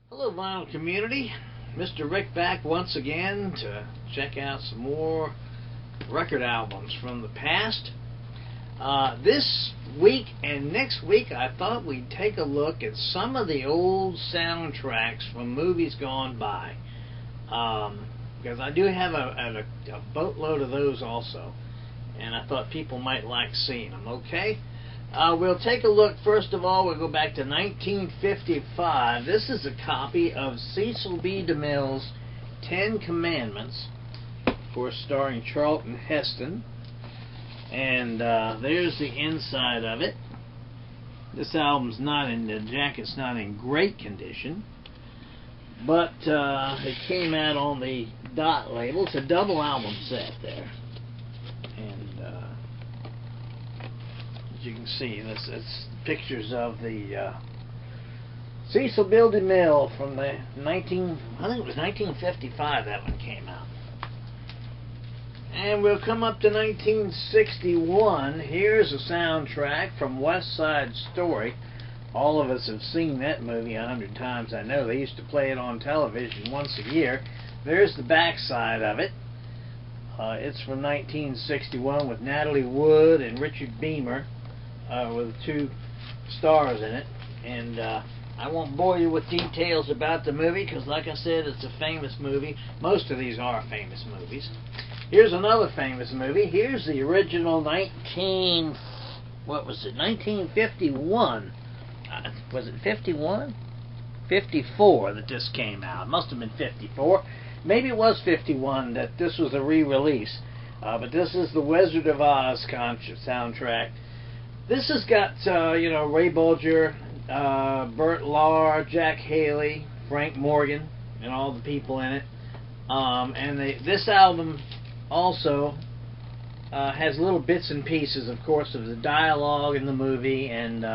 Hello, vinyl community. Mr. Rick back once again to check out some more record albums from the past. This week and next week, I thought we'd take a look at some of the old soundtracks from movies gone by. Because I do have a boatload of those also, and I thought people might like seeing them. Okay. We'll take a look. First of all, we'll go back to 1955. This is a copy of Cecil B. DeMille's Ten Commandments, of course starring Charlton Heston. And there's the inside of it. This album's not in, the jacket's not in great condition, but it came out on the Dot label. It's a double album set there. And as you can see, it's pictures of the Cecil B. DeMille from the I think it was 1955 that one came out. And we'll come up to 1961. Here's a soundtrack from West Side Story. All of us have seen that movie 100 times. I know they used to play it on television once a year. There's the backside of it. It's from 1961 with Natalie Wood and Richard Beymer, with two stars in it. And I won't bore you with details about the movie because, like I said, it's a famous movie. Most of these are famous movies. Here's another famous movie. Here's the original 1951. Was it 51? 54 that this came out. It must have been 54. Maybe it was 51 that this was a re-release. But this is the Wizard of Oz soundtrack. This has got, Ray Bolger, Burt Lahr, Jack Haley, Frank Morgan, and all the people in it. This album also has little bits and pieces, of course, of the dialogue in the movie, and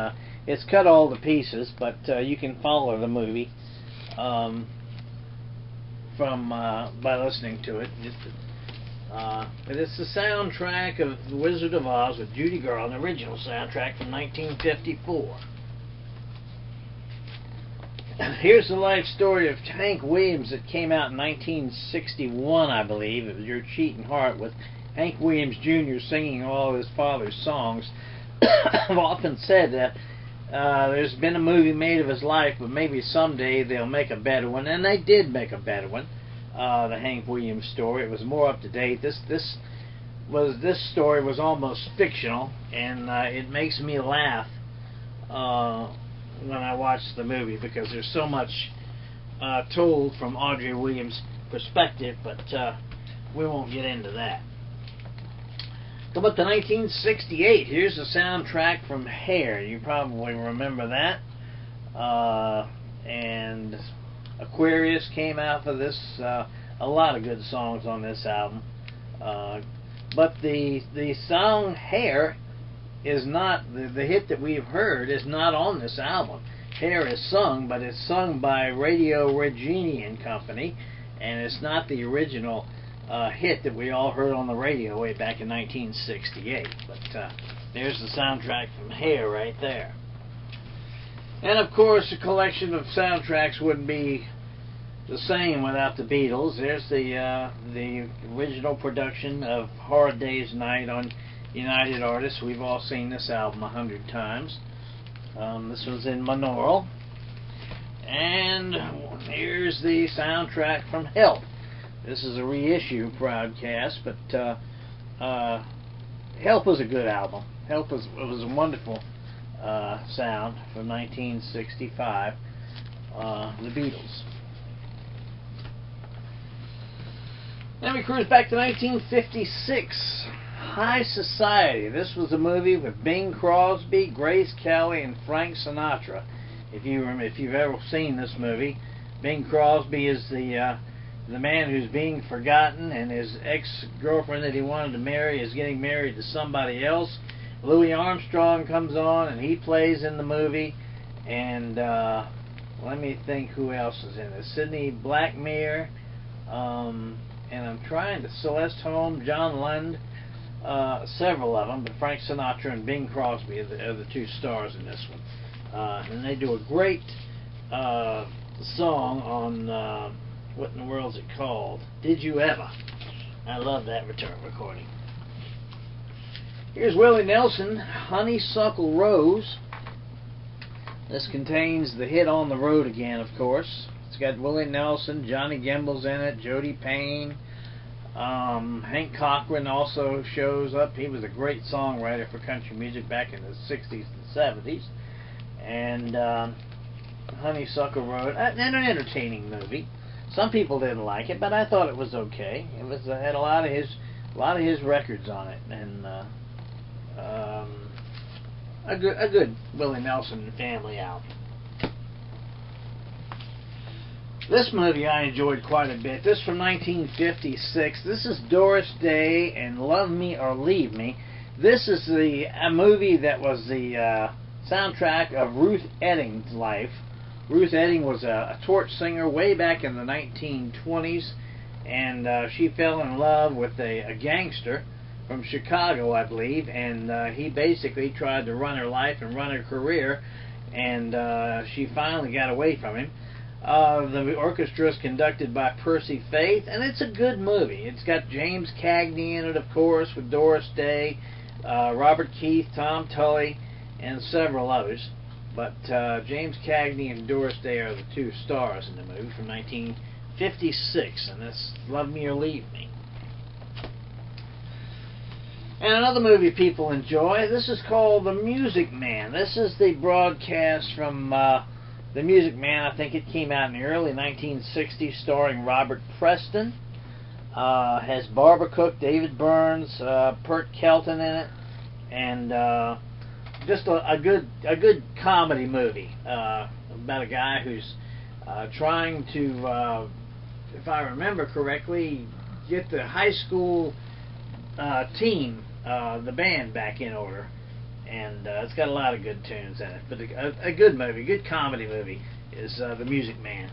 it's cut all the pieces, but you can follow the movie by listening to it. But it's the soundtrack of The Wizard of Oz with Judy Garland, the original soundtrack from 1954. Here's the life story of Hank Williams that came out in 1961, I believe. It was Your Cheating Heart, with Hank Williams Jr. singing all of his father's songs. I've often said that there's been a movie made of his life, but maybe someday they'll make a better one, and they did make a better one. The Hank Williams story. It was more up to date. This story was almost fictional, and it makes me laugh when I watch the movie because there's so much told from Audrey Williams' perspective, but we won't get into that. Come up to 1968. Here's the soundtrack from Hair. You probably remember that. And Aquarius came out for this. A lot of good songs on this album. But the song Hair is not, the hit that we've heard is not on this album. Hair is sung, but it's sung by Radio Regini and Company, and it's not the original hit that we all heard on the radio way back in 1968. But there's the soundtrack from Hair right there. And of course, a collection of soundtracks wouldn't be the same without the Beatles. There's the original production of Hard Day's Night on United Artists. We've all seen this album 100 times. This was in monaural. And here's the soundtrack from Help. This is a reissue broadcast, but Help was a good album. Help was a wonderful sound from 1965. The Beatles. Then we cruise back to 1956. High Society. This was a movie with Bing Crosby, Grace Kelly, and Frank Sinatra. If you've ever seen this movie, Bing Crosby is the man who's being forgotten, and his ex-girlfriend that he wanted to marry is getting married to somebody else. Louis Armstrong comes on, and he plays in the movie. And let me think who else is in it. Sidney Blackmer, and I'm trying to Celeste Holm, John Lund. Several of them, but Frank Sinatra and Bing Crosby are the two stars in this one. And they do a great the song on, what in the world is it called? Did You Ever? I love that recording. Here's Willie Nelson, Honeysuckle Rose. This contains the hit On the Road Again, of course. It's got Willie Nelson, Johnny Gimbel's in it, Jody Payne. Hank Cochran also shows up. He was a great songwriter for country music back in the 60s and 70s. And Honeysuckle Road, an entertaining movie. Some people didn't like it, but I thought it was okay. It was had a lot of his records on it, and a good Willie Nelson family album. This movie I enjoyed quite a bit. This is from 1956. This is Doris Day and Love Me or Leave Me. This is a movie that was the soundtrack of Ruth Etting's life. Ruth Etting was a torch singer way back in the 1920s, and she fell in love with a gangster from Chicago, I believe, and he basically tried to run her life and run her career, and she finally got away from him. The orchestra is conducted by Percy Faith, and it's a good movie. It's got James Cagney in it, of course, with Doris Day, Robert Keith, Tom Tully, and several others. But James Cagney and Doris Day are the two stars in the movie from 1956, and that's Love Me or Leave Me. And another movie people enjoy, this is called The Music Man. This is the broadcast from The Music Man. I think it came out in the early 1960s, starring Robert Preston. Has Barbara Cook, David Burns, Pert Kelton in it, and just a good comedy movie about a guy who's trying to, if I remember correctly, get the high school team, the band, back in order. And it's got a lot of good tunes in it. But a good movie, good comedy movie is The Music Man.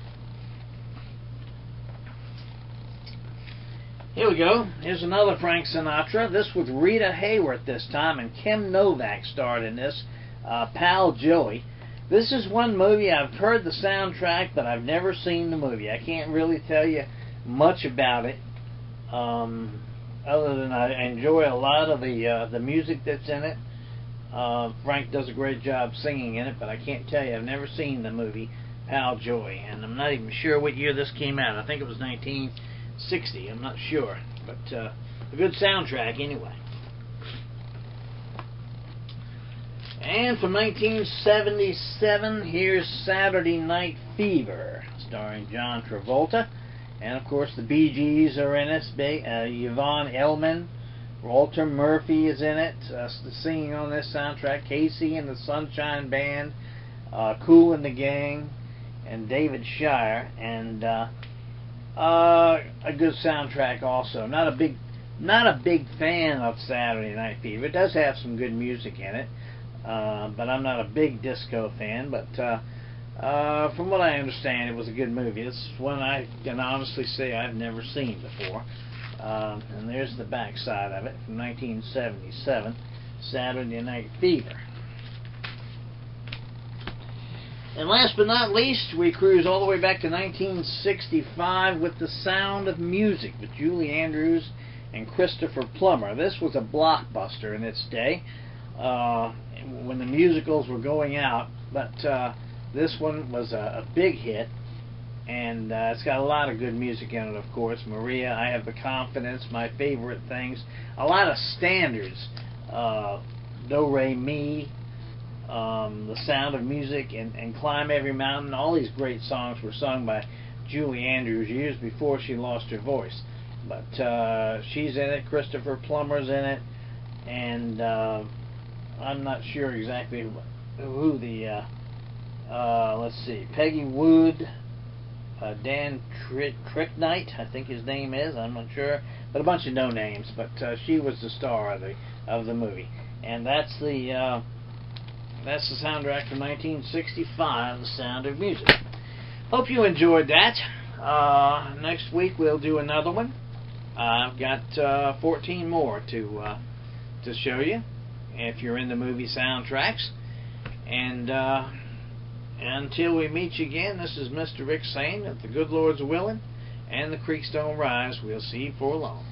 Here we go. Here's another Frank Sinatra. This with Rita Hayworth this time, and Kim Novak starred in this. Pal Joey. This is one movie I've heard the soundtrack, but I've never seen the movie. I can't really tell you much about it, other than I enjoy a lot of the music that's in it. Frank does a great job singing in it, but I can't tell you. I've never seen the movie Pal Joey, and I'm not even sure what year this came out. I think it was 1960. I'm not sure, but a good soundtrack anyway. And from 1977, here's Saturday Night Fever, starring John Travolta, and of course the Bee Gees are in it. Yvonne Elliman, Walter Murphy is in it, singing on this soundtrack. Casey and the Sunshine Band, Kool and the Gang, and David Shire, and a good soundtrack also. Not a big fan of Saturday Night Fever. It does have some good music in it, but I'm not a big disco fan. But from what I understand, it was a good movie. It's one I can honestly say I've never seen before. And there's the back side of it from 1977, Saturday Night Fever. And last but not least, we cruise all the way back to 1965 with The Sound of Music with Julie Andrews and Christopher Plummer. This was a blockbuster in its day when the musicals were going out, but this one was a big hit. And it's got a lot of good music in it, of course. Maria, I Have the Confidence, My Favorite Things. A lot of standards. Do, Re, Mi, The Sound of Music, and Climb Every Mountain. All these great songs were sung by Julie Andrews years before she lost her voice. But she's in it. Christopher Plummer's in it. And I'm not sure exactly who the... let's see. Peggy Wood... Dan Cricknight, I think his name is. I'm not sure, but a bunch of no names. But she was the star of the movie, and that's the soundtrack from 1965, The Sound of Music. Hope you enjoyed that. Next week we'll do another one. I've got 14 more to show you if you're into movie soundtracks, and Until we meet you again, this is Mr. Rick saying, if the good Lord's willing and the creeks don't rise, we'll see you for long.